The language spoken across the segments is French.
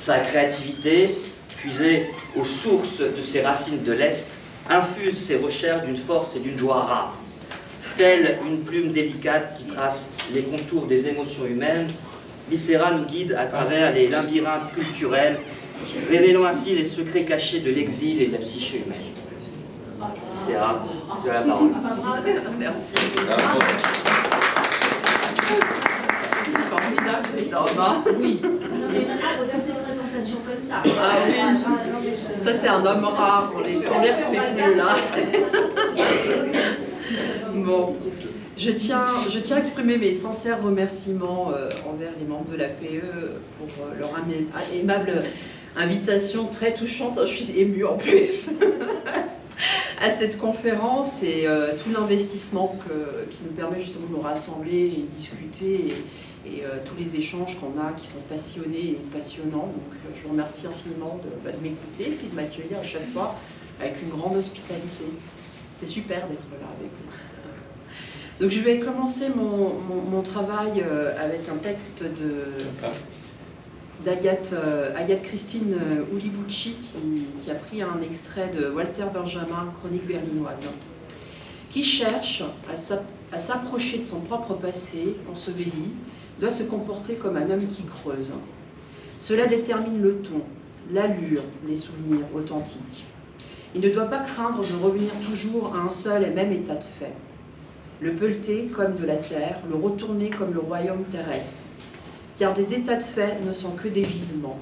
Sa créativité, puisée aux sources de ses racines de l'Est, infuse ses recherches d'une force et d'une joie rares. Telle une plume délicate qui trace les contours des émotions humaines, Becerra nous guide à travers les labyrinthes culturels, révélant ainsi les secrets cachés de l'exil et de la psyché humaine. Becerra, tu as la parole. Merci. Formidable cet homme, hein. Oui. Comme ça. Ah oui, ça c'est un homme rare, on les refait plus là. Bon, je tiens à exprimer mes sincères remerciements envers les membres de l'APE pour leur aimable invitation très touchante, je suis émue en plus, à cette conférence et tout l'investissement qui nous permet justement de nous rassembler et discuter et tous les échanges qu'on a qui sont passionnés et passionnants. Donc je vous remercie infiniment de m'écouter et puis de m'accueillir à chaque fois avec une grande hospitalité. C'est super d'être là avec vous. Donc je vais commencer mon travail avec un texte d'Agathe Christine Ulivucci qui a pris un extrait de Walter Benjamin, Chronique berlinoise, qui cherche à s'approcher de son propre passé enseveli, doit se comporter comme un homme qui creuse. Cela détermine le ton, l'allure des souvenirs authentiques. Il ne doit pas craindre de revenir toujours à un seul et même état de fait. Le pelleter comme de la terre, le retourner comme le royaume terrestre. Car des états de fait ne sont que des gisements,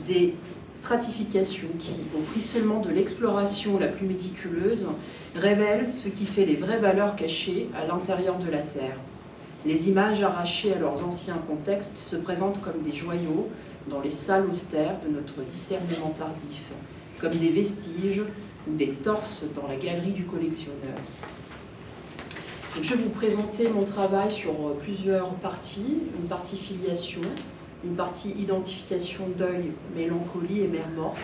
des stratifications qui, au prix seulement de l'exploration la plus méticuleuse, révèlent ce qui fait les vraies valeurs cachées à l'intérieur de la terre. Les images arrachées à leurs anciens contextes se présentent comme des joyaux dans les salles austères de notre discernement tardif, comme des vestiges ou des torses dans la galerie du collectionneur. Donc, je vais vous présenter mon travail sur plusieurs parties, une partie filiation, une partie identification, deuil, mélancolie et mère morte.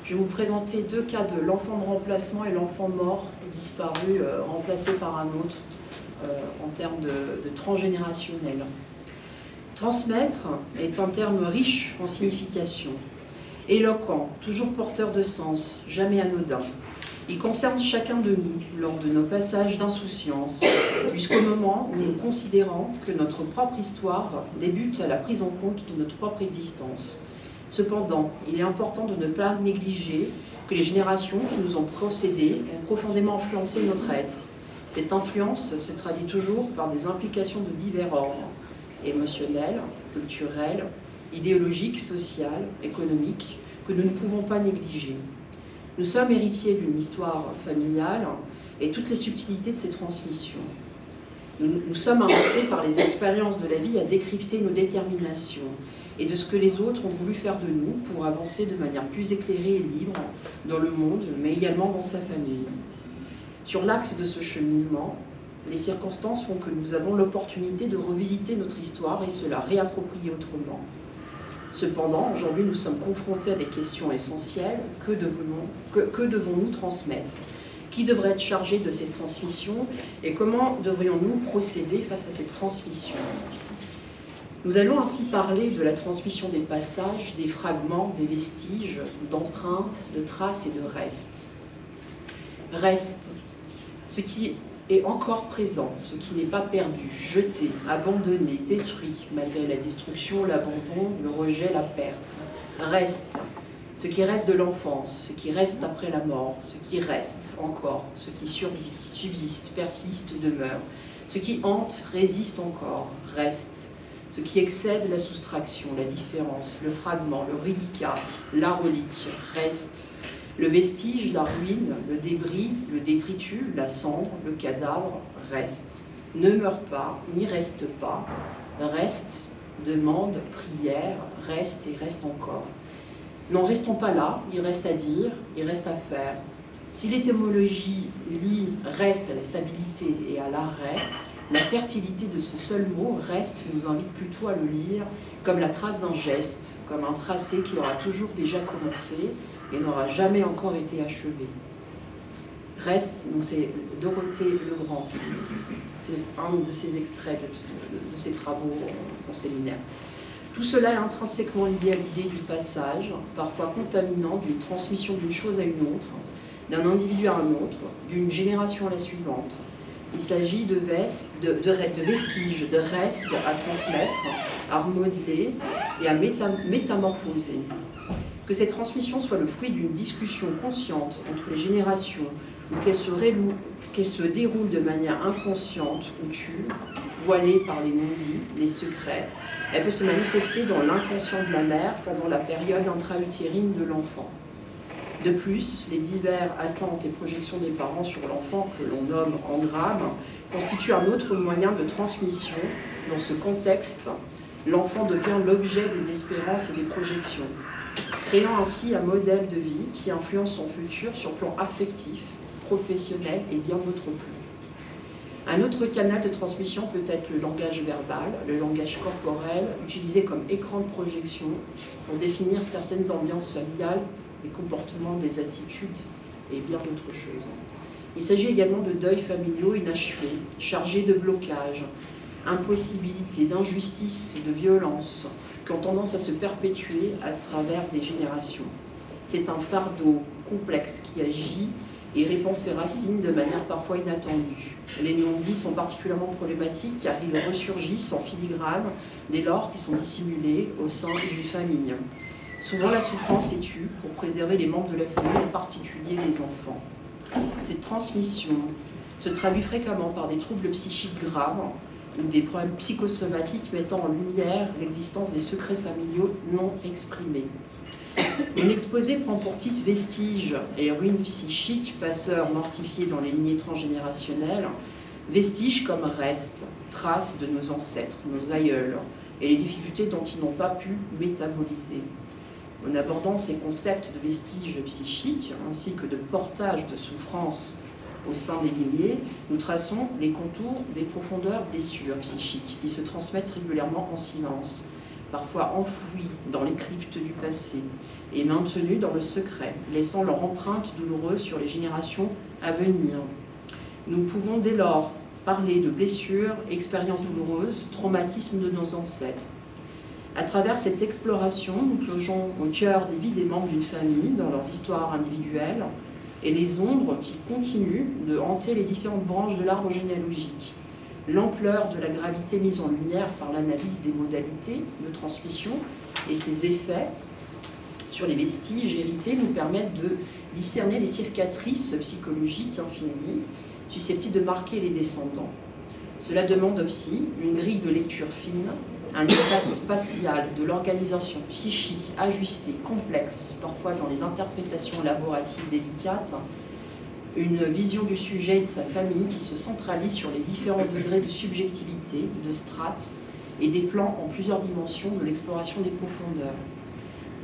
Je vais vous présenter deux cas de l'enfant de remplacement et l'enfant mort disparu, remplacé par un autre, en termes de transgénérationnel. Transmettre est un terme riche en signification, éloquent, toujours porteur de sens, jamais anodin. Il concerne chacun de nous lors de nos passages d'insouciance, jusqu'au moment où nous considérons que notre propre histoire débute à la prise en compte de notre propre existence. Cependant, il est important de ne pas négliger que les générations qui nous ont précédés ont profondément influencé notre être. Cette influence se traduit toujours par des implications de divers ordres, émotionnelles, culturelles, idéologiques, sociales, économiques, que nous ne pouvons pas négliger. Nous sommes héritiers d'une histoire familiale et toutes les subtilités de ces transmissions. Nous sommes invités par les expériences de la vie à décrypter nos déterminations et de ce que les autres ont voulu faire de nous pour avancer de manière plus éclairée et libre dans le monde, mais également dans sa famille. Sur l'axe de ce cheminement, les circonstances font que nous avons l'opportunité de revisiter notre histoire et se la réapproprier autrement. Cependant, aujourd'hui, nous sommes confrontés à des questions essentielles. Que devons-nous transmettre? Qui devrait être chargé de cette transmission? Et comment devrions-nous procéder face à cette transmission? Nous allons ainsi parler de la transmission des passages, des fragments, des vestiges, d'empreintes, de traces et de restes. Reste, ce qui est encore présent, ce qui n'est pas perdu, jeté, abandonné, détruit, malgré la destruction, l'abandon, le rejet, la perte. Reste, ce qui reste de l'enfance, ce qui reste après la mort, ce qui reste encore, ce qui survit, subsiste, persiste, demeure, ce qui hante, résiste encore, reste, ce qui excède la soustraction, la différence, le fragment, le reliquat, la relique, reste, le vestige, la ruine, le débris, le détritus, la cendre, le cadavre, reste. Ne meurt pas, n'y reste pas, reste, demande, prière, reste et reste encore. N'en restons pas là, il reste à dire, il reste à faire. Si l'étymologie lie reste à la stabilité et à l'arrêt, la fertilité de ce seul mot, reste, nous invite plutôt à le lire comme la trace d'un geste, comme un tracé qui aura toujours déjà commencé et n'aura jamais encore été achevé. Reste, donc c'est Dorothée Legrand, c'est un de ses extraits de ses travaux en séminaire. Tout cela est intrinsèquement lié à l'idée du passage, parfois contaminant, d'une transmission d'une chose à une autre, d'un individu à un autre, d'une génération à la suivante. Il s'agit de vestiges, de restes à transmettre, à remodeler et à métamorphoser. Que cette transmission soit le fruit d'une discussion consciente entre les générations, ou qu'elle se déroule de manière inconsciente ou tue, voilée par les non-dits, les secrets, elle peut se manifester dans l'inconscient de la mère pendant la période intra-utérine de l'enfant. De plus, les diverses attentes et projections des parents sur l'enfant, que l'on nomme engramme, constituent un autre moyen de transmission. Dans ce contexte, l'enfant devient l'objet des espérances et des projections, créant ainsi un modèle de vie qui influence son futur sur le plan affectif, professionnel et bien d'autres plans. Un autre canal de transmission peut être le langage verbal, le langage corporel, utilisé comme écran de projection pour définir certaines ambiances familiales, les comportements, des attitudes et bien d'autres choses. Il s'agit également de deuils familiaux inachevés, chargés de blocages, impossibilités, d'injustice et de violence, qui ont tendance à se perpétuer à travers des générations. C'est un fardeau complexe qui agit et répand ses racines de manière parfois inattendue. Les non-dits sont particulièrement problématiques car ils ressurgissent en filigrane dès lors qu'ils sont dissimulés au sein d'une famille. Souvent, la souffrance est tue pour préserver les membres de la famille, en particulier les enfants. Cette transmission se traduit fréquemment par des troubles psychiques graves ou des problèmes psychosomatiques mettant en lumière l'existence des secrets familiaux non exprimés. Mon exposé prend pour titre Vestiges et ruines psychiques, passeurs mortifiés dans les lignées transgénérationnelles, vestiges comme restes, traces de nos ancêtres, nos aïeuls, et les difficultés dont ils n'ont pas pu métaboliser. En abordant ces concepts de vestiges psychiques, ainsi que de portage de souffrance au sein des lignées, nous traçons les contours des profondeurs blessures psychiques qui se transmettent régulièrement en silence, parfois enfouies dans les cryptes du passé et maintenues dans le secret, laissant leur empreinte douloureuse sur les générations à venir. Nous pouvons dès lors parler de blessures, expériences douloureuses, traumatismes de nos ancêtres. À travers cette exploration, nous plongeons au cœur des vies des membres d'une famille, dans leurs histoires individuelles, et les ombres qui continuent de hanter les différentes branches de l'arbre généalogique. L'ampleur de la gravité mise en lumière par l'analyse des modalités de transmission et ses effets sur les vestiges hérités nous permettent de discerner les cicatrices psychologiques infinies susceptibles de marquer les descendants. Cela demande aussi une grille de lecture fine, un état spatial de l'organisation psychique ajustée, complexe, parfois dans les interprétations élaboratives délicates, une vision du sujet et de sa famille qui se centralise sur les différents degrés de subjectivité, de strates et des plans en plusieurs dimensions de l'exploration des profondeurs.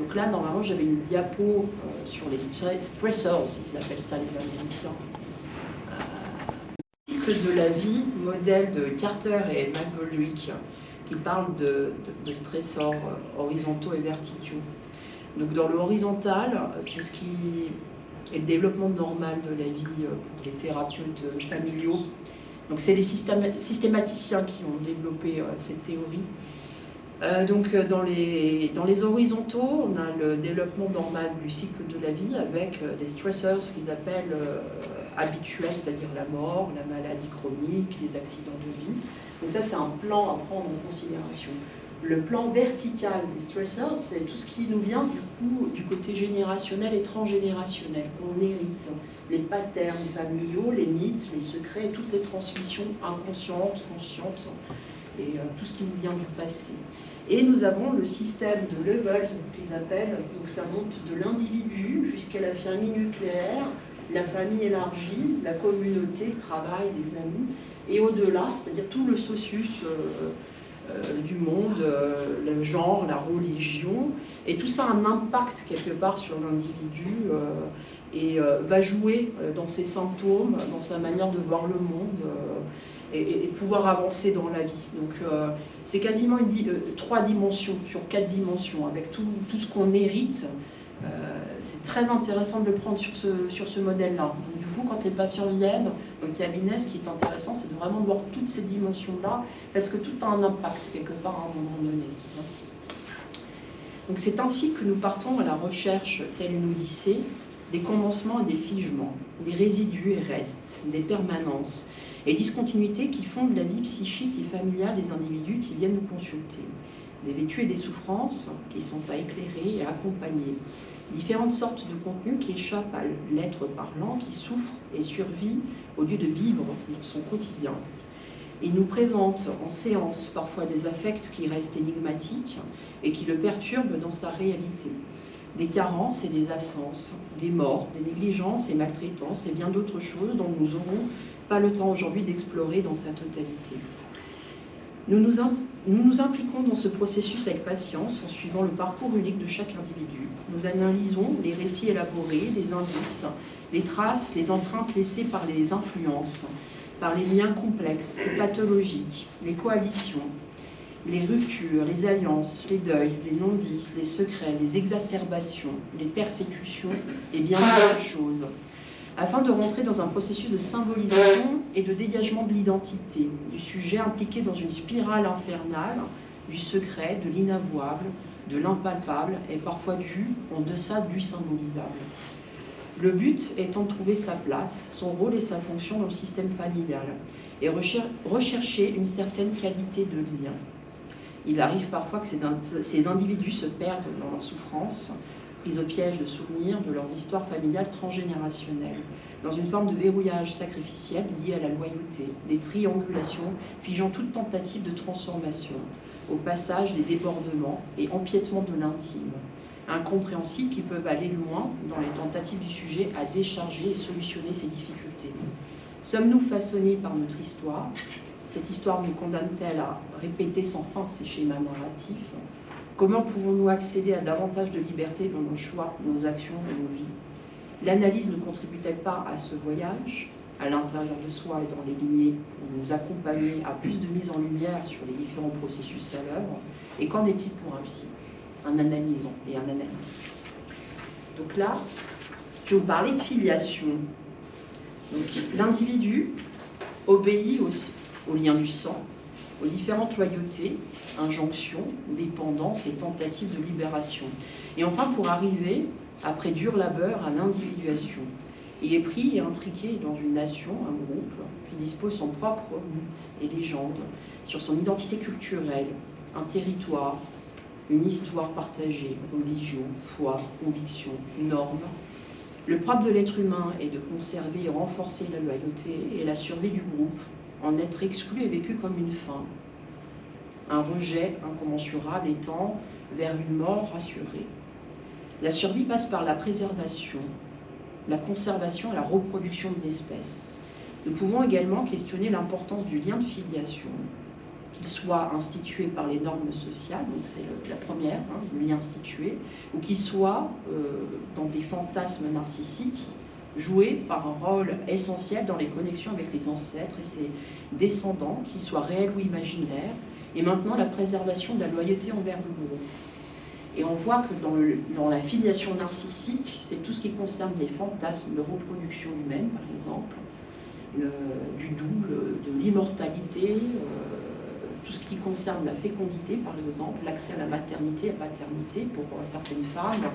Donc là, normalement, j'avais une diapo sur les stressors, ils appellent ça les Américains. Cycle de la vie, modèle de Carter et McGoldrick, qui parle de stressors horizontaux et verticaux. Donc dans le horizontal, c'est ce qui est le développement normal de la vie pour les thérapeutes familiaux. Donc c'est les systématiciens qui ont développé cette théorie. Dans les horizontaux, on a le développement normal du cycle de la vie avec des stressors qu'ils appellent habituels, c'est-à-dire la mort, la maladie chronique, les accidents de vie. Donc ça, c'est un plan à prendre en considération. Le plan vertical des stressors, c'est tout ce qui nous vient du côté générationnel et transgénérationnel, qu'on hérite. Les patterns familiaux, les mythes, les secrets, toutes les transmissions inconscientes, conscientes, et tout ce qui nous vient du passé. Et nous avons le système de levels qu'ils appellent, donc ça monte de l'individu jusqu'à la famille nucléaire, la famille élargie, la communauté, le travail, les amis, et au-delà, c'est-à-dire tout le socius du monde, le genre, la religion, et tout ça a un impact quelque part sur l'individu et va jouer dans ses symptômes, dans sa manière de voir le monde et pouvoir avancer dans la vie. Donc c'est quasiment 3 dimensions sur 4 dimensions, avec tout ce qu'on hérite. C'est très intéressant de le prendre sur ce modèle-là. Du coup, quand les patients viennent dans le cabinet, ce qui est intéressant, c'est de vraiment voir toutes ces dimensions-là, parce que tout a un impact quelque part à un moment donné. Donc c'est ainsi que nous partons à la recherche, telle une odyssée, des commencements et des figements, des résidus et restes, des permanences et discontinuités qui fondent la vie psychique et familiale des individus qui viennent nous consulter, des vécus et des souffrances qui sont à éclairer et à accompagner, différentes sortes de contenus qui échappent à l'être parlant, qui souffre et survit au lieu de vivre dans son quotidien. Il nous présente en séance parfois des affects qui restent énigmatiques et qui le perturbent dans sa réalité. Des carences et des absences, des morts, des négligences et maltraitances et bien d'autres choses dont nous n'aurons pas le temps aujourd'hui d'explorer dans sa totalité. Nous nous impliquons dans ce processus avec patience en suivant le parcours unique de chaque individu. Nous analysons les récits élaborés, les indices, les traces, les empreintes laissées par les influences, par les liens complexes et pathologiques, les coalitions, les ruptures, les alliances, les deuils, les non-dits, les secrets, les exacerbations, les persécutions et bien d'autres choses, afin de rentrer dans un processus de symbolisation et de dégagement de l'identité, du sujet impliqué dans une spirale infernale, du secret, de l'inavouable, de l'impalpable et parfois vu en deçà du symbolisable. Le but étant de trouver sa place, son rôle et sa fonction dans le système familial et rechercher une certaine qualité de lien. Il arrive parfois que ces individus se perdent dans leur souffrance, pris au piège de souvenirs de leurs histoires familiales transgénérationnelles, dans une forme de verrouillage sacrificiel lié à la loyauté, des triangulations figeant toute tentative de transformation, au passage des débordements et empiètements de l'intime, incompréhensibles qui peuvent aller loin dans les tentatives du sujet à décharger et solutionner ces difficultés. Sommes-nous façonnés par notre histoire? Cette histoire nous condamne-t-elle à répéter sans fin ces schémas narratifs? Comment pouvons-nous accéder à davantage de liberté dans nos choix, nos actions et nos vies? L'analyse ne contribue-t-elle pas à ce voyage, à l'intérieur de soi et dans les lignées, pour nous accompagner à plus de mise en lumière sur les différents processus à l'œuvre? Et qu'en est-il pour un psy, un analysant et un analyste? Donc là, je vais vous parler de filiation. L'individu obéit au lien du sang, aux différentes loyautés, injonctions, dépendances et tentatives de libération. Et enfin, pour arriver, après dur labeur, à l'individuation. Il est pris et intriqué dans une nation, un groupe, qui dispose son propre mythe et légende sur son identité culturelle, un territoire, une histoire partagée, religion, foi, conviction, normes. Le propre de l'être humain est de conserver et renforcer la loyauté et la survie du groupe, en être exclu et vécu comme une fin. Un rejet incommensurable étant vers une mort rassurée. La survie passe par la préservation, la conservation et la reproduction de l'espèce. Nous pouvons également questionner l'importance du lien de filiation, qu'il soit institué par les normes sociales, donc c'est la première, le lien institué, ou qu'il soit dans des fantasmes narcissiques, joués par un rôle essentiel dans les connexions avec les ancêtres et ses descendants, qu'ils soient réels ou imaginaires, et maintenant la préservation de la loyauté envers le groupe. Et on voit que dans la filiation narcissique, c'est tout ce qui concerne les fantasmes de reproduction humaine, par exemple, du double, de l'immortalité, tout ce qui concerne la fécondité, par exemple, l'accès à la maternité, à la paternité pour certaines femmes,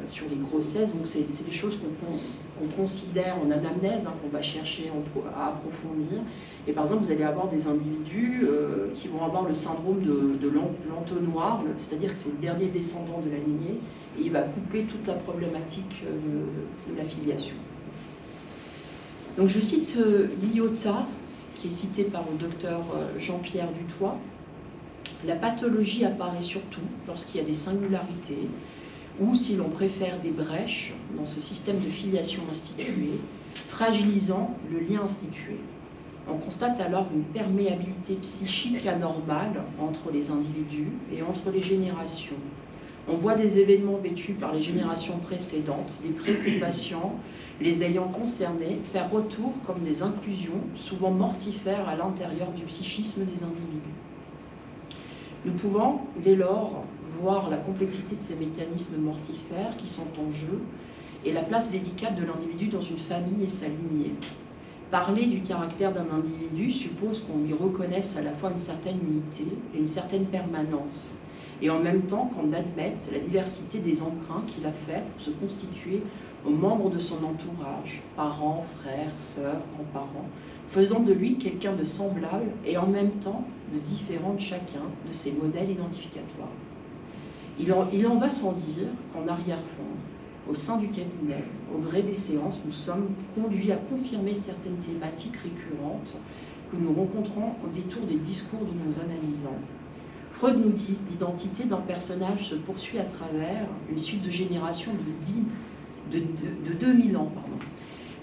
sur les grossesses. Donc c'est des choses qu'on considère en anamnèse, qu'on va chercher à approfondir. Et par exemple, vous allez avoir des individus qui vont avoir le syndrome de l'entonnoir, c'est-à-dire que c'est le dernier descendant de la lignée, et il va coupler toute la problématique de la filiation. Donc je cite Lyotard, qui est cité par le docteur Jean-Pierre Dutoit. La pathologie apparaît surtout lorsqu'il y a des singularités, ou si l'on préfère des brèches dans ce système de filiation institué, fragilisant le lien institué. On constate alors une perméabilité psychique anormale entre les individus et entre les générations. On voit des événements vécus par les générations précédentes, des préoccupations, les ayant concernés, faire retour comme des inclusions, souvent mortifères à l'intérieur du psychisme des individus. Nous pouvons, dès lors, voir la complexité de ces mécanismes mortifères qui sont en jeu et la place délicate de l'individu dans une famille et sa lignée. Parler du caractère d'un individu suppose qu'on lui reconnaisse à la fois une certaine unité et une certaine permanence. et en même temps qu'on admette la diversité des emprunts qu'il a fait pour se constituer aux membres de son entourage, parents, frères, sœurs, grands-parents, faisant de lui quelqu'un de semblable et en même temps de différent de chacun de ses modèles identificatoires. Il en va sans dire qu'en arrière-fond, au sein du cabinet, au gré des séances, nous sommes conduits à confirmer certaines thématiques récurrentes que nous rencontrons au détour des discours de nos analysants. Freud nous dit que l'identité d'un personnage se poursuit à travers une suite de générations de 2000 ans.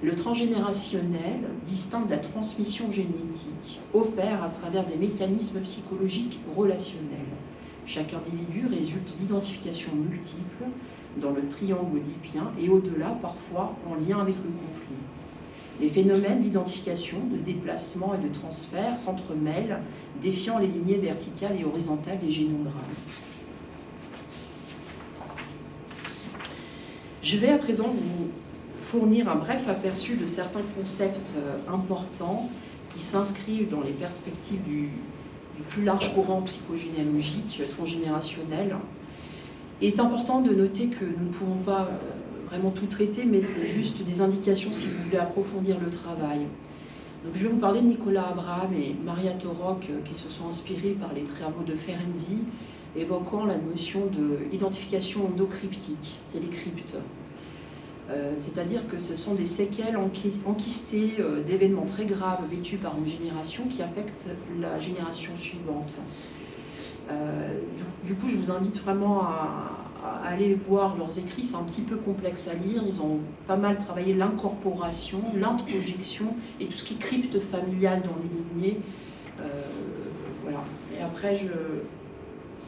Le transgénérationnel, distinct de la transmission génétique, opère à travers des mécanismes psychologiques relationnels. Chaque individu résulte d'identifications multiples dans le triangle oedipien et au-delà, parfois en lien avec le conflit. Les phénomènes d'identification, de déplacement et de transfert s'entremêlent, défiant les lignées verticales et horizontales des génogrammes. Je vais à présent vous fournir un bref aperçu de certains concepts importants qui s'inscrivent dans les perspectives du plus large courant psychogénéalogique transgénérationnel. Il est important de noter que nous ne pouvons pas vraiment tout traiter, mais c'est juste des indications si vous voulez approfondir le travail. Donc, je vais vous parler de Nicolas Abraham et Maria Torok qui se sont inspirés par les travaux de Ferenczi, évoquant la notion d'identification endocryptique, c'est les cryptes. C'est-à-dire que ce sont des séquelles enquistées d'événements très graves vécus par une génération qui affectent la génération suivante. Du coup, je vous invite vraiment à aller voir leurs écrits, c'est un petit peu complexe à lire, ils ont pas mal travaillé l'incorporation, l'introjection et tout ce qui est crypte familiale dans les lignées. Voilà. Et après,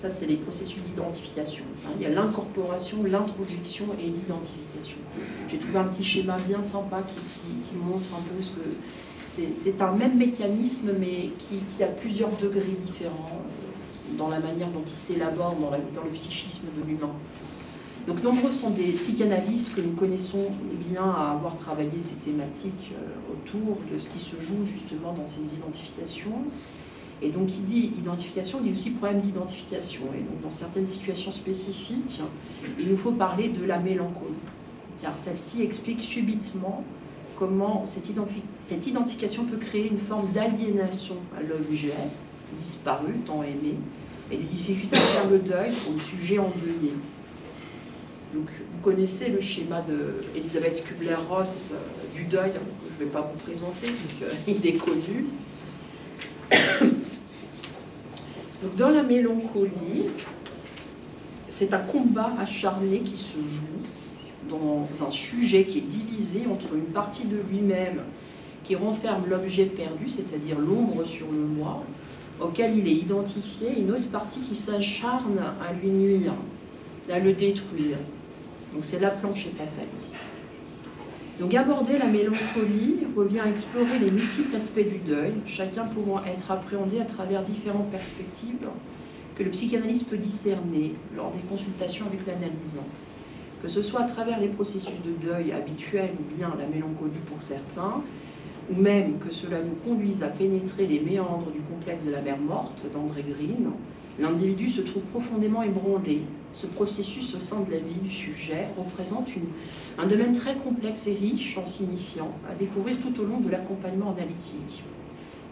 ça c'est les processus d'identification. Il y a l'incorporation, l'introjection et l'identification. J'ai trouvé un petit schéma bien sympa qui montre un peu ce que c'est un même mécanisme, mais qui a plusieurs degrés différents dans la manière dont il s'élabore dans le psychisme de l'humain. Donc nombreux sont des psychanalystes que nous connaissons bien à avoir travaillé ces thématiques autour de ce qui se joue justement dans ces identifications. Et donc il dit identification, il dit aussi problème d'identification. Et donc dans certaines situations spécifiques, il nous faut parler de la mélancolie, car celle-ci explique subitement comment cette identification peut créer une forme d'aliénation à l'objet disparu, tant aimé, et des difficultés à faire le deuil pour le sujet endeuillé. Donc, vous connaissez le schéma d'Elisabeth Kubler-Ross du deuil, que je ne vais pas vous présenter, puisqu'il est connu. Donc, dans la mélancolie, c'est un combat acharné qui se joue dans un sujet qui est divisé entre une partie de lui-même qui renferme l'objet perdu, c'est-à-dire l'ombre sur le moi, auquel il est identifié, et une autre partie qui s'acharne à lui nuire, à le détruire. Donc c'est la planche fataliste. Donc aborder la mélancolie revient à explorer les multiples aspects du deuil, chacun pouvant être appréhendé à travers différentes perspectives que le psychanalyste peut discerner lors des consultations avec l'analysant. Que ce soit à travers les processus de deuil habituels ou bien la mélancolie pour certains, ou même que cela nous conduise à pénétrer les méandres du complexe de la mer morte d'André Green, l'individu se trouve profondément ébranlé. Ce processus au sein de la vie du sujet représente un domaine très complexe et riche en signifiants à découvrir tout au long de l'accompagnement analytique.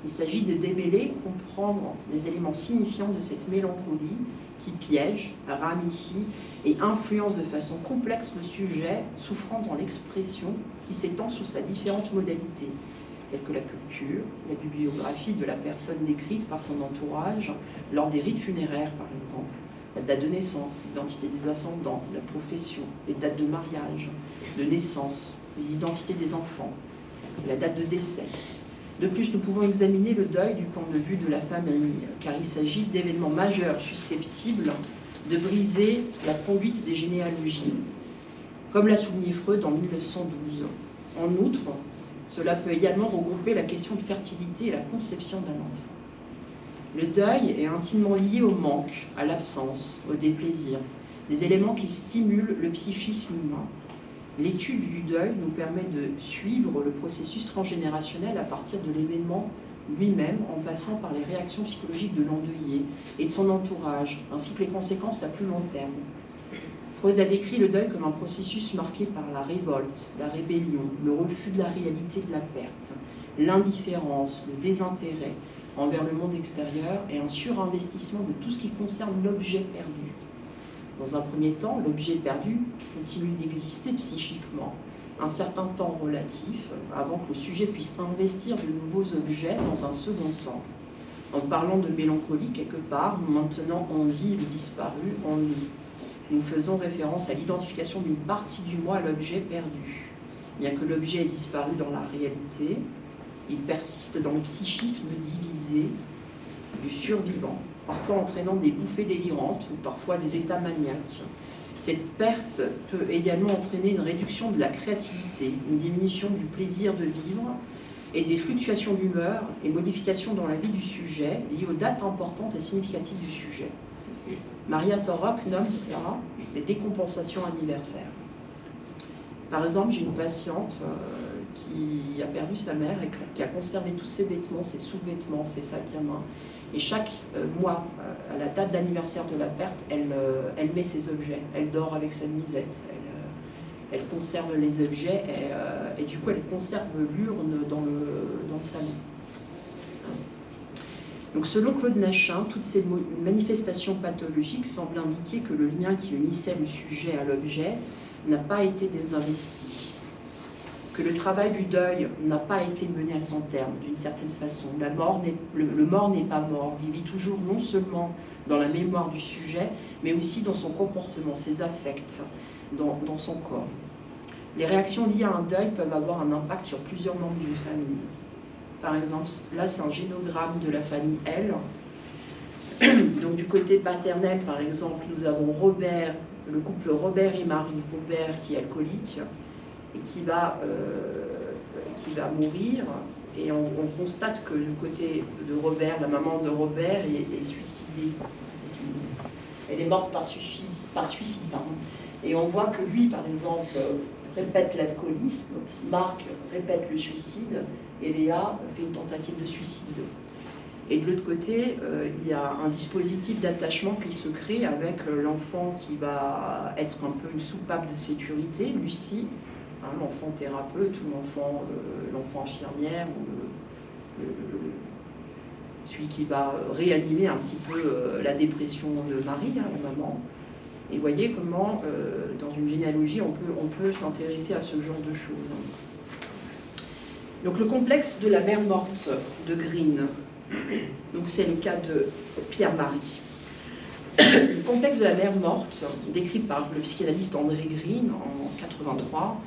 Il s'agit de démêler, comprendre les éléments signifiants de cette mélancolie qui piège, ramifie et influence de façon complexe le sujet souffrant dans l'expression qui s'étend sous sa différentes modalités, telles que la culture, la bibliographie de la personne décrite par son entourage lors des rites funéraires par exemple, la date de naissance, l'identité des ascendants, la profession, les dates de mariage, de naissance, les identités des enfants, la date de décès. De plus, nous pouvons examiner le deuil du point de vue de la famille, car il s'agit d'événements majeurs susceptibles de briser la conduite des généalogies, comme l'a souligné Freud en 1912. En outre, cela peut également regrouper la question de fertilité et la conception d'un enfant. Le deuil est intimement lié au manque, à l'absence, au déplaisir, des éléments qui stimulent le psychisme humain. L'étude du deuil nous permet de suivre le processus transgénérationnel à partir de l'événement lui-même, en passant par les réactions psychologiques de l'endeuillé et de son entourage, ainsi que les conséquences à plus long terme. Freud a décrit le deuil comme un processus marqué par la révolte, la rébellion, le refus de la réalité de la perte, l'indifférence, le désintérêt envers le monde extérieur et un surinvestissement de tout ce qui concerne l'objet perdu. Dans un premier temps, l'objet perdu continue d'exister psychiquement, un certain temps relatif, avant que le sujet puisse investir de nouveaux objets dans un second temps. En parlant de mélancolie quelque part, nous maintenant en vie le disparu en nous. Nous faisons référence à l'identification d'une partie du moi à l'objet perdu. Bien que l'objet ait disparu dans la réalité, il persiste dans le psychisme divisé du survivant, parfois entraînant des bouffées délirantes ou parfois des états maniaques. Cette perte peut également entraîner une réduction de la créativité, une diminution du plaisir de vivre et des fluctuations d'humeur et modifications dans la vie du sujet liées aux dates importantes et significatives du sujet. Maria Torok nomme ça les décompensations anniversaires. Par exemple, j'ai une patiente qui a perdu sa mère et qui a conservé tous ses vêtements, ses sous-vêtements, ses sacs à main. Et chaque mois, à la date d'anniversaire de la perte, elle met ses objets. Elle dort avec sa nuisette. Elle conserve les objets et du coup, elle conserve l'urne dans le salon. Donc, selon Claude Nachin, toutes ces manifestations pathologiques semblent indiquer que le lien qui unissait le sujet à l'objet n'a pas été désinvesti, que le travail du deuil n'a pas été mené à son terme d'une certaine façon. Le mort n'est pas mort, il vit toujours non seulement dans la mémoire du sujet, mais aussi dans son comportement, ses affects, dans son corps. Les réactions liées à un deuil peuvent avoir un impact sur plusieurs membres d'une famille. Par exemple, là c'est un génogramme de la famille L. Donc du côté paternel, par exemple, nous avons Robert, le couple Robert et Marie. Robert qui est alcoolique et qui va mourir. Et on constate que du côté de Robert, la maman de Robert est suicidée. Elle est morte par suicide. Pardon. Et on voit que lui, par exemple, répète l'alcoolisme, Marc répète le suicide, et Léa fait une tentative de suicide. Et de l'autre côté, il y a un dispositif d'attachement qui se crée avec l'enfant qui va être un peu une soupape de sécurité, Lucie, hein, l'enfant thérapeute ou l'enfant infirmière, ou celui qui va réanimer un petit peu la dépression de Marie, hein, la maman. Et vous voyez comment, dans une généalogie, on peut s'intéresser à ce genre de choses. Donc le complexe de la mère morte de Green, donc c'est le cas de Pierre-Marie. Le complexe de la mère morte, décrit par le psychanalyste André Green en 1983,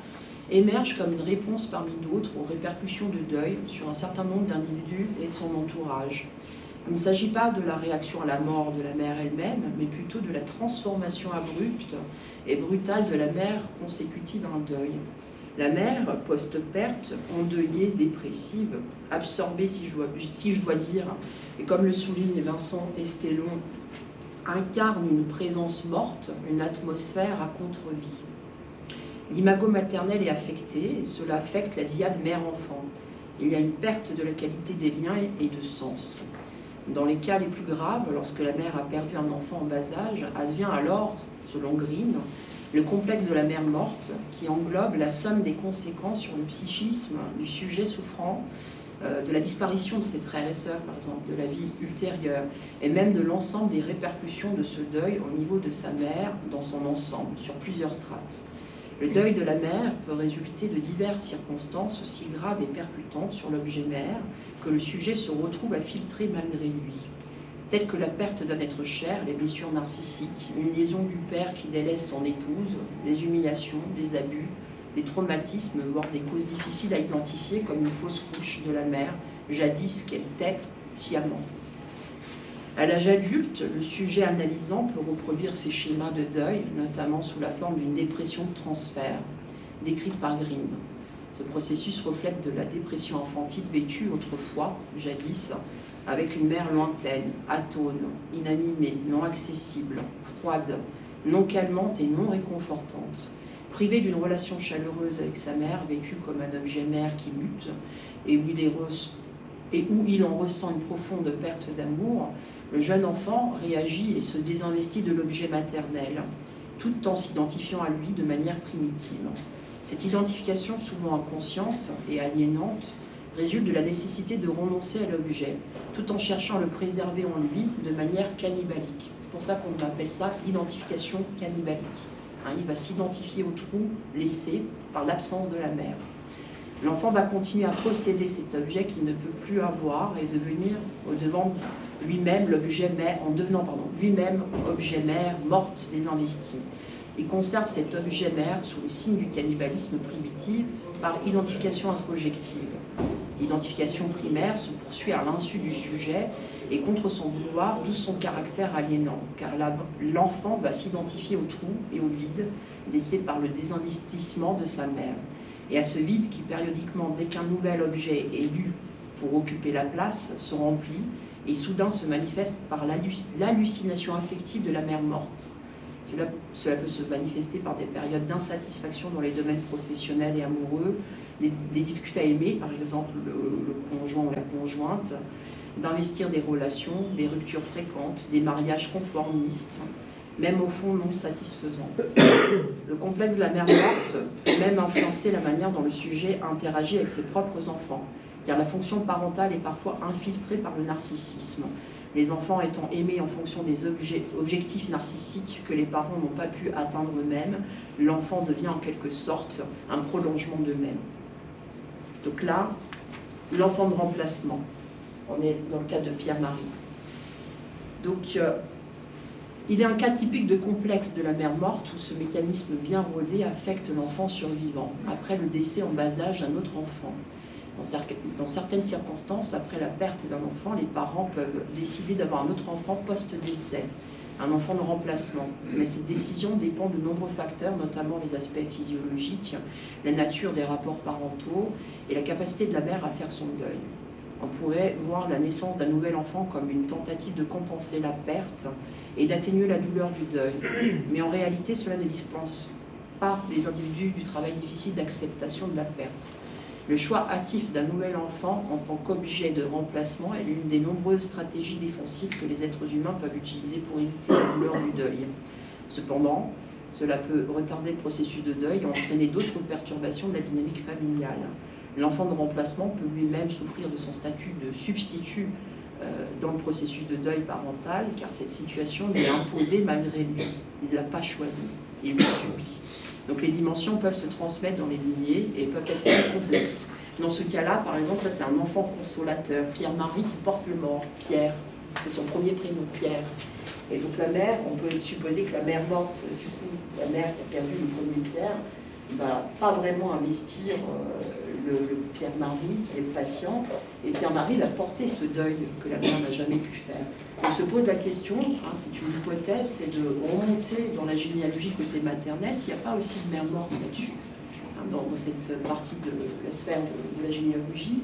émerge comme une réponse parmi d'autres aux répercussions de deuil sur un certain nombre d'individus et de son entourage. Il ne s'agit pas de la réaction à la mort de la mère elle-même, mais plutôt de la transformation abrupte et brutale de la mère consécutive à un deuil. La mère, post-perte, endeuillée, dépressive, absorbée si je dois dire, et comme le souligne Vincent Estelon, incarne une présence morte, une atmosphère à contre-vie. L'imago maternel est affecté, et cela affecte la dyade mère-enfant. Il y a une perte de la qualité des liens et de sens. Dans les cas les plus graves, lorsque la mère a perdu un enfant en bas âge, advient alors, selon Green, le complexe de la mère morte, qui englobe la somme des conséquences sur le psychisme du sujet souffrant, de la disparition de ses frères et sœurs, par exemple, de la vie ultérieure, et même de l'ensemble des répercussions de ce deuil au niveau de sa mère dans son ensemble, sur plusieurs strates. Le deuil de la mère peut résulter de diverses circonstances aussi graves et percutantes sur l'objet mère que le sujet se retrouve à filtrer malgré lui, telles que la perte d'un être cher, les blessures narcissiques, une liaison du père qui délaisse son épouse, les humiliations, les abus, les traumatismes, voire des causes difficiles à identifier comme une fausse couche de la mère, jadis qu'elle tait sciemment. À l'âge adulte, le sujet analysant peut reproduire ces schémas de deuil, notamment sous la forme d'une dépression de transfert, décrite par Green. Ce processus reflète de la dépression infantile vécue autrefois, jadis, avec une mère lointaine, atone, inanimée, non accessible, froide, non calmante et non réconfortante, privée d'une relation chaleureuse avec sa mère, vécue comme un objet mère qui mute, et où il est et où il en ressent une profonde perte d'amour, le jeune enfant réagit et se désinvestit de l'objet maternel, tout en s'identifiant à lui de manière primitive. Cette identification, souvent inconsciente et aliénante, résulte de la nécessité de renoncer à l'objet, tout en cherchant à le préserver en lui de manière cannibalique. C'est pour ça qu'on appelle ça l'identification cannibalique. Il va s'identifier au trou laissé par l'absence de la mère. L'enfant va continuer à posséder cet objet qu'il ne peut plus avoir et devenir au-devant lui-même l'objet mère, en devenant lui-même objet mère morte désinvestie. Il conserve cet objet mère sous le signe du cannibalisme primitif par identification introjective. L'identification primaire se poursuit à l'insu du sujet et contre son vouloir, d'où son caractère aliénant, car l'enfant va s'identifier au trou et au vide laissé par le désinvestissement de sa mère. Et à ce vide qui, périodiquement, dès qu'un nouvel objet est lu pour occuper la place, se remplit et soudain se manifeste par l'hallucination affective de la mère morte. Cela peut se manifester par des périodes d'insatisfaction dans les domaines professionnels et amoureux, des difficultés à aimer, par exemple le conjoint ou la conjointe, d'investir des relations, des ruptures fréquentes, des mariages conformistes, même au fond non satisfaisants. Le complexe de la mère morte peut même influencer la manière dont le sujet interagit avec ses propres enfants, car la fonction parentale est parfois infiltrée par le narcissisme. Les enfants étant aimés en fonction des objectifs narcissiques que les parents n'ont pas pu atteindre eux-mêmes, l'enfant devient en quelque sorte un prolongement d'eux-mêmes. Donc là, l'enfant de remplacement. On est dans le cas de Pierre-Marie. Donc, il est un cas typique de complexe de la mère morte où ce mécanisme bien rodé affecte l'enfant survivant, après le décès en bas âge d'un autre enfant. Dans certaines circonstances, après la perte d'un enfant, les parents peuvent décider d'avoir un autre enfant post-décès, un enfant de remplacement. Mais cette décision dépend de nombreux facteurs, notamment les aspects physiologiques, la nature des rapports parentaux et la capacité de la mère à faire son deuil. On pourrait voir la naissance d'un nouvel enfant comme une tentative de compenser la perte et d'atténuer la douleur du deuil. Mais en réalité, cela ne dispense pas les individus du travail difficile d'acceptation de la perte. Le choix hâtif d'un nouvel enfant en tant qu'objet de remplacement est l'une des nombreuses stratégies défensives que les êtres humains peuvent utiliser pour éviter la douleur du deuil. Cependant, cela peut retarder le processus de deuil et entraîner d'autres perturbations de la dynamique familiale. L'enfant de remplacement peut lui-même souffrir de son statut de substitut dans le processus de deuil parental, car cette situation lui est imposée malgré lui. Il ne l'a pas choisi, il l'a subi. Donc les dimensions peuvent se transmettre dans les lignées et peuvent être très complexes. Dans ce cas-là, par exemple, ça c'est un enfant consolateur, Pierre-Marie qui porte le mort, Pierre, c'est son premier prénom, Pierre. Et donc la mère, on peut supposer que la mère morte, du coup, la mère qui a perdu le premier Pierre, ne va pas vraiment investir le Pierre-Marie qui est patient, et Pierre-Marie va porter ce deuil que la mère n'a jamais pu faire. On se pose la question, c'est une hypothèse, c'est de remonter dans la généalogie côté maternel s'il n'y a pas aussi de mère morte là-dessus, dans cette partie de la sphère de la généalogie.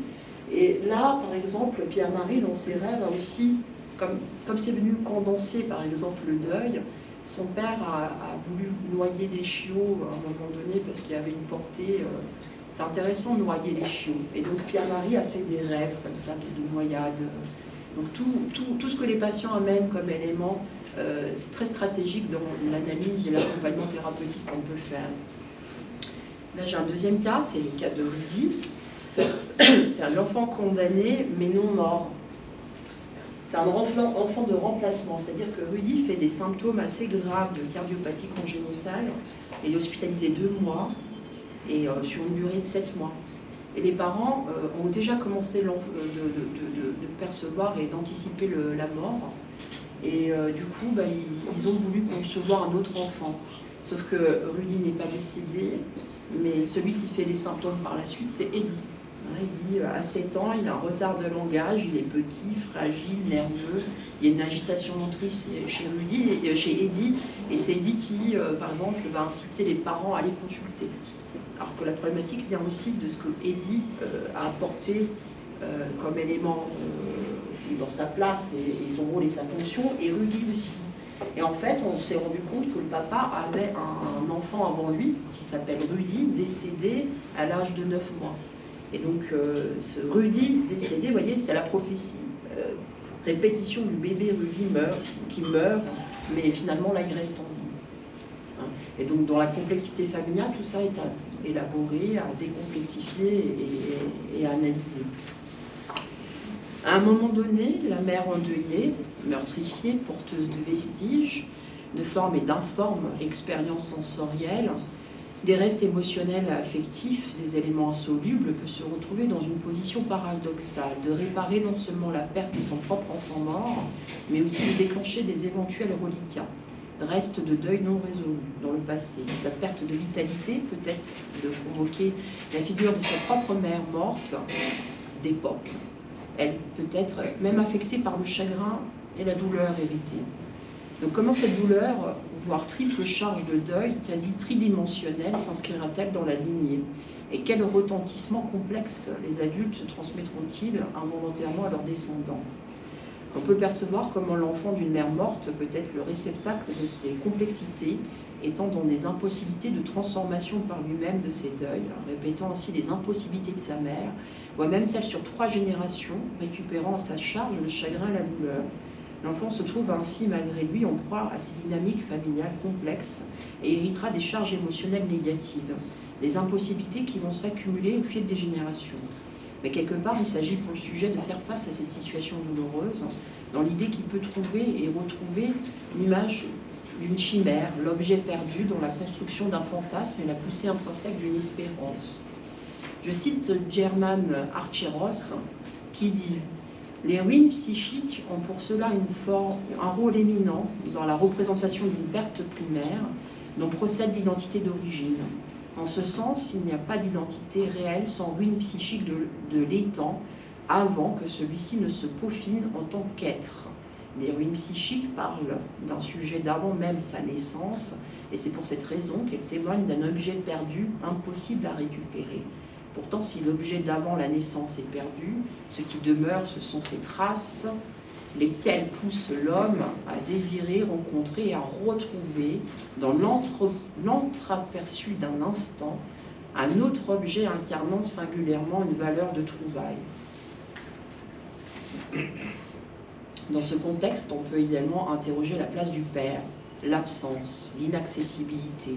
Et là, par exemple, Pierre-Marie, dans ses rêves, a aussi, comme c'est venu condenser, par exemple, le deuil, son père a voulu noyer les chiots à un moment donné parce qu'il y avait une portée. C'est intéressant de noyer les chiots. Et donc Pierre-Marie a fait des rêves comme ça, de noyade. Donc tout ce que les patients amènent comme élément, c'est très stratégique dans l'analyse et l'accompagnement thérapeutique qu'on peut faire. Là j'ai un deuxième cas, c'est le cas de Rudy. C'est un enfant condamné mais non mort. C'est un enfant de remplacement, c'est-à-dire que Rudy fait des symptômes assez graves de cardiopathie congénitale et est hospitalisé 2 mois et sur une durée de 7 mois. Et les parents ont déjà commencé de percevoir et d'anticiper la mort. Et du coup, ils ont voulu concevoir un autre enfant. Sauf que Rudy n'est pas décédé, mais celui qui fait les symptômes par la suite, c'est Eddie. Il dit à 7 ans, il a un retard de langage, il est petit, fragile, nerveux, il y a une agitation motrice chez Eddie, et c'est Eddie qui, par exemple, va inciter les parents à les consulter. Alors que la problématique vient aussi de ce que Eddie a apporté comme élément dans sa place et son rôle et sa fonction, et Rudy aussi. Et en fait, on s'est rendu compte que le papa avait un enfant avant lui, qui s'appelle Rudy, décédé à l'âge de 9 mois. Et donc, ce Rudy décédé, vous voyez, c'est la prophétie. Répétition du bébé Rudy qui meurt, mais finalement, là, il reste en vie. Hein. Et donc, dans la complexité familiale, tout ça est à élaborer, à décomplexifier et à analyser. À un moment donné, la mère endeuillée, meurtrifiée, porteuse de vestiges, de formes et d'informes expériences sensorielles, des restes émotionnels et affectifs, des éléments insolubles, peut se retrouver dans une position paradoxale, de réparer non seulement la perte de son propre enfant mort, mais aussi de déclencher des éventuels reliquats, restes de deuil non résolus dans le passé. Sa perte de vitalité peut-être de convoquer la figure de sa propre mère morte d'époque. Elle peut être même affectée par le chagrin et la douleur héritée. Donc comment cette douleur, voire triple charge de deuil, quasi tridimensionnelle, s'inscrira-t-elle dans la lignée? Et quel retentissement complexe les adultes transmettront-ils involontairement à leurs descendants? On peut percevoir comment l'enfant d'une mère morte peut être le réceptacle de ces complexités, étant dans des impossibilités de transformation par lui-même de ses deuils, répétant ainsi les impossibilités de sa mère, voire même celles sur 3 générations, récupérant à sa charge le chagrin et la douleur. L'enfant se trouve ainsi, malgré lui, en proie à ces dynamiques familiales complexes et héritera des charges émotionnelles négatives, des impossibilités qui vont s'accumuler au fil des générations. Mais quelque part, il s'agit pour le sujet de faire face à cette situation douloureuse, dans l'idée qu'il peut trouver et retrouver l'image d'une chimère, l'objet perdu dans la construction d'un fantasme et la poussée intrinsèque d'une espérance. Je cite German Archeros qui dit « Les ruines psychiques ont pour cela un rôle éminent dans la représentation d'une perte primaire dont procède l'identité d'origine. En ce sens, il n'y a pas d'identité réelle sans ruine psychique de l'étant avant que celui-ci ne se peaufine en tant qu'être. Les ruines psychiques parlent d'un sujet d'avant même sa naissance, et c'est pour cette raison qu'elles témoignent d'un objet perdu, impossible à récupérer. Pourtant, si l'objet d'avant la naissance est perdu, ce qui demeure, ce sont ses traces, lesquelles poussent l'homme à désirer, rencontrer et à retrouver, dans l'entreaperçu d'un instant, un autre objet incarnant singulièrement une valeur de trouvaille. Dans ce contexte, on peut également interroger la place du père, l'absence, l'inaccessibilité,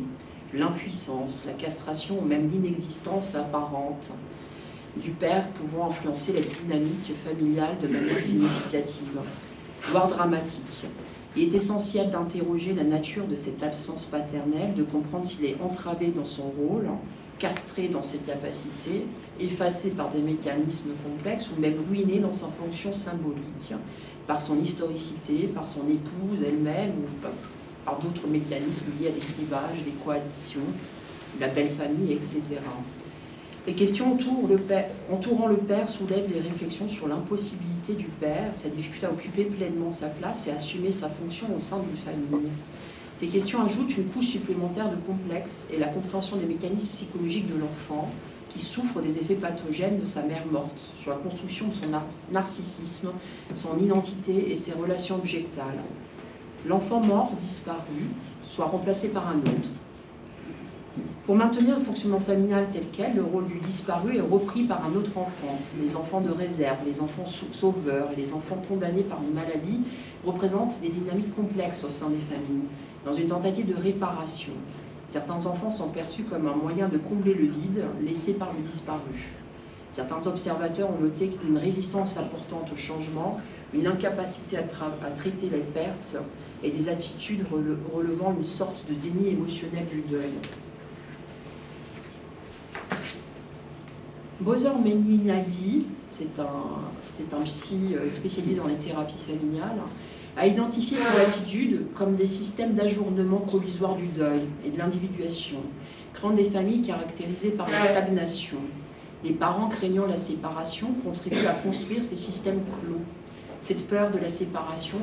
l'impuissance, la castration ou même l'inexistence apparente du père pouvant influencer la dynamique familiale de manière significative, voire dramatique. Il est essentiel d'interroger la nature de cette absence paternelle, de comprendre s'il est entravé dans son rôle, castré dans ses capacités, effacé par des mécanismes complexes ou même ruiné dans sa fonction symbolique, par son historicité, par son épouse elle-même ou par d'autres mécanismes liés à des clivages, des coalitions, la belle famille, etc. Les questions entourant le père soulèvent les réflexions sur l'impossibilité du père, sa difficulté à occuper pleinement sa place et à assumer sa fonction au sein d'une famille. Ces questions ajoutent une couche supplémentaire de complexe et la compréhension des mécanismes psychologiques de l'enfant qui souffre des effets pathogènes de sa mère morte, sur la construction de son narcissisme, son identité et ses relations objectales. L'enfant mort, disparu, soit remplacé par un autre. Pour maintenir le fonctionnement familial tel quel, le rôle du disparu est repris par un autre enfant. Les enfants de réserve, les enfants sauveurs et les enfants condamnés par une maladie représentent des dynamiques complexes au sein des familles, dans une tentative de réparation. Certains enfants sont perçus comme un moyen de combler le vide laissé par le disparu. Certains observateurs ont noté qu'une résistance importante au changement, une incapacité à traiter les pertes et des attitudes relevant une sorte de déni émotionnel du deuil. Bozor-Meninagi, c'est un psy spécialisé dans les thérapies familiales, a identifié ces attitudes comme des systèmes d'ajournement provisoire du deuil et de l'individuation, créant des familles caractérisées par la stagnation. Les parents craignant la séparation contribuent à construire ces systèmes clos. Cette peur de la séparation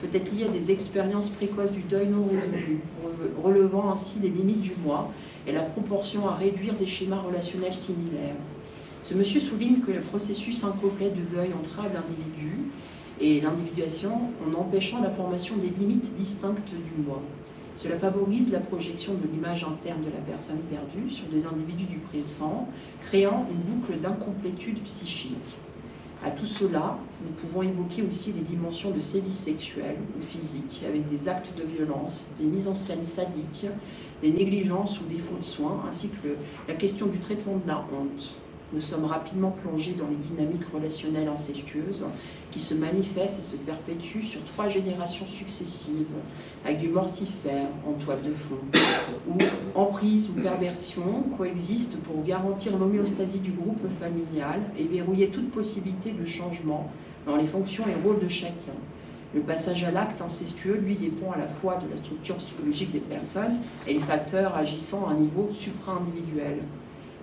peut être liée à des expériences précoces du deuil non résolu, relevant ainsi les limites du moi et la proportion à réduire des schémas relationnels similaires. Ce monsieur souligne que le processus incomplet de deuil entrave l'individu et l'individuation en empêchant la formation des limites distinctes du moi. Cela favorise la projection de l'image interne de la personne perdue sur des individus du présent, créant une boucle d'incomplétude psychique. À tout cela, nous pouvons évoquer aussi les dimensions de sévices sexuels ou physiques, avec des actes de violence, des mises en scène sadiques, des négligences ou défauts de soins, ainsi que la question du traitement de la honte. Nous sommes rapidement plongés dans les dynamiques relationnelles incestueuses qui se manifestent et se perpétuent sur 3 générations successives, avec du mortifère en toile de fond, où emprise ou perversion coexistent pour garantir l'homéostasie du groupe familial et verrouiller toute possibilité de changement dans les fonctions et rôles de chacun. Le passage à l'acte incestueux, lui, dépend à la fois de la structure psychologique des personnes et les facteurs agissant à un niveau supra-individuel.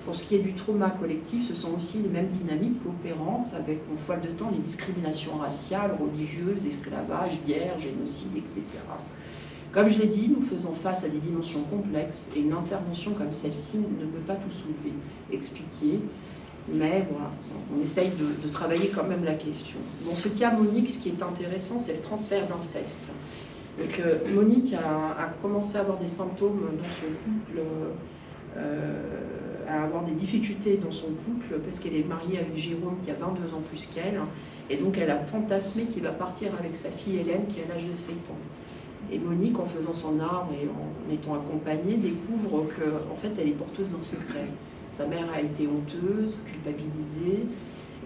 Pour ce qui est du trauma collectif, ce sont aussi les mêmes dynamiques opérantes avec, en foile de temps, les discriminations raciales, religieuses, esclavage, guerre, génocide, etc. Comme je l'ai dit, nous faisons face à des dimensions complexes et une intervention comme celle-ci ne peut pas tout soulever, expliquer, mais voilà, on essaye de travailler quand même la question. Dans ce cas, Monique, ce qui est intéressant, c'est le transfert d'inceste. Donc, Monique a commencé à avoir des symptômes dans son couple, à avoir des difficultés dans son couple parce qu'elle est mariée avec Jérôme qui a 22 ans plus qu'elle, et donc elle a fantasmé qu'il va partir avec sa fille Hélène qui a l'âge de 7 ans. Et Monique, en faisant son arbre et en étant accompagnée, découvre qu'en fait elle est porteuse d'un secret. Sa mère a été honteuse, culpabilisée,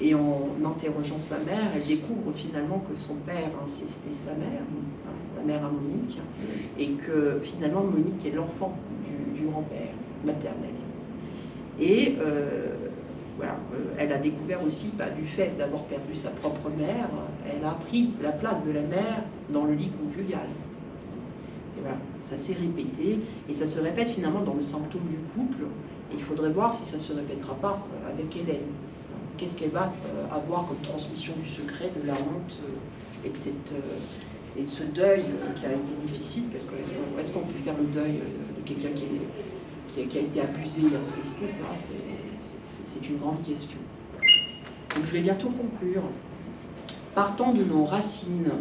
et en interrogeant sa mère, elle découvre finalement que son père incestait sa mère, la mère à Monique, et que finalement Monique est l'enfant du grand-père maternel. Et voilà, elle a découvert aussi, du fait d'avoir perdu sa propre mère, elle a pris la place de la mère dans le lit conjugal. Et voilà, ça s'est répété, et ça se répète finalement dans le symptôme du couple, et il faudrait voir si ça ne se répétera pas avec Hélène. Qu'est-ce qu'elle va avoir comme transmission du secret, de la honte, et de ce deuil qui a été difficile, parce que est-ce qu'on peut faire le deuil de quelqu'un qui a été abusé et incesté? Ça, c'est une grande question. Donc je vais bientôt conclure. Partant de nos racines,